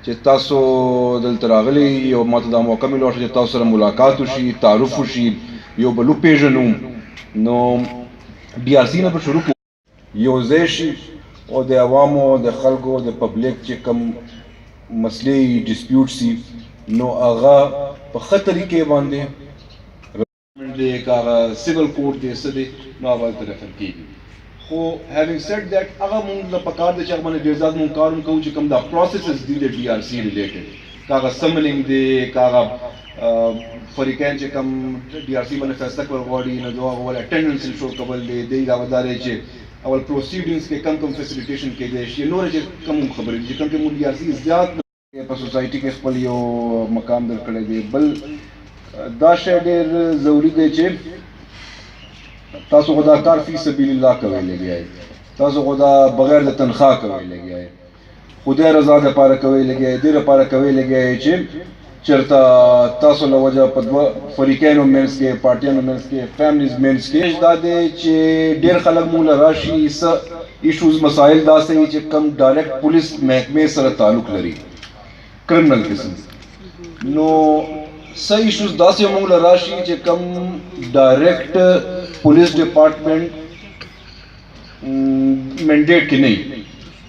چې تاسو دلته راغلي یو ماته دا موقع مې لوټه چې تاسو سره ملاقات وشي، تعارف وشي، یو بل وپېژنو. نو ډي آر سی نه به شروع کړو، یو ځای شي او د عوامو د خلکو د پبلک چې کوم مسلې ډسپیوټ سي نو هغه په ښه طریقې باندې دی که هغه سیول کوډ دی څه دی نو هغه هلته ریفر کېږي. خو هیوینګ سیټ دیټ هغه مونږ له پکار دی چې هغه باندې ډېر زیات مونږ کار هم کوو چې کوم دا پروسیسز دي د ډي آر سی ریلیټډ، که هغه سمننګ دی، که هغه فریقین چې کوم ډي آر سی باندې فیصله کول غواړي نو د هغه ول اټینډنس انشور کول دی، دی هغه دا دی چې اول پروسیډینګز کې کم فیسیلیټیشن کېدی شي، نور چې کوم خبرې دي چې کوم کې مونږ ډي آر سی زیات په سوسایټي کې خپل یو مقام درکړی دی. بل دا شی ډېر ضروري دی چې تاسو خو دا کار فی سبیل الله کوئ لګیا یې، تاسو خو دا بغیر د تنخواه کوئ لګیا یې، خدای رضا دپاره کوئ لګیا یې، دې لپاره کوئ لګیا یې چې چېرته تاسو له وجه په دوه فریقینو منځ کې، پارټیانو منځ کې، فیملیز منځ کې دا دی چې ډېر خلک مونږ له راشي څه ایشوز مسایل داسې وي چې کم ډایرکټ پولیس محکمې سره تعلق لري، کرمنل قسم. نو څه ایشوز داسې مونږ له راشي چې کم ډایرکټ پولیس ډپارټمنټ منډیټ کې نه وي،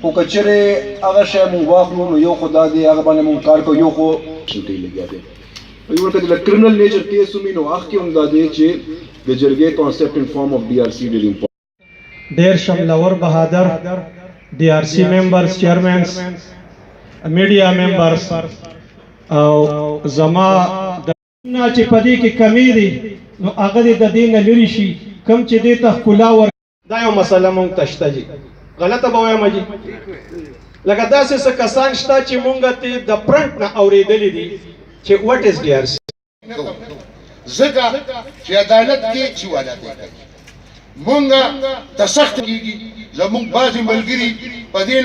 خو که چېرې هغه شی مونږ واخلو نو یو خو دا دی هغه باندې مونږ کار کوو، یو خو شوټۍ لګیا دی. یو که د کرمنل نیچر کیس وي نو هغه کې هم دا دی چې د جرګې کانسیپټ ان فارم آف ډي آر سی ډېر امپورټنټ. ډېر شملور بهادر ډي آر سی ممبرز، چیرمنز، میډیا ممبرز او زما نه چې په دې کې کمی دي نو هغه دې د دې نه لرې شي، کوم چې دې ته ښکلا دا یو مسله مونږ ته شته جي، غلطه به وایم جي، لکه داسې څه کسان شته چې مونږ ته د فرنټ نه اورېدلي دي چې وټ از ډي آر سی، ځکه چې عدالت کې چې عدالت کوي مونږ ته سخت کېږي، زمونږ بعضې ملګري په دې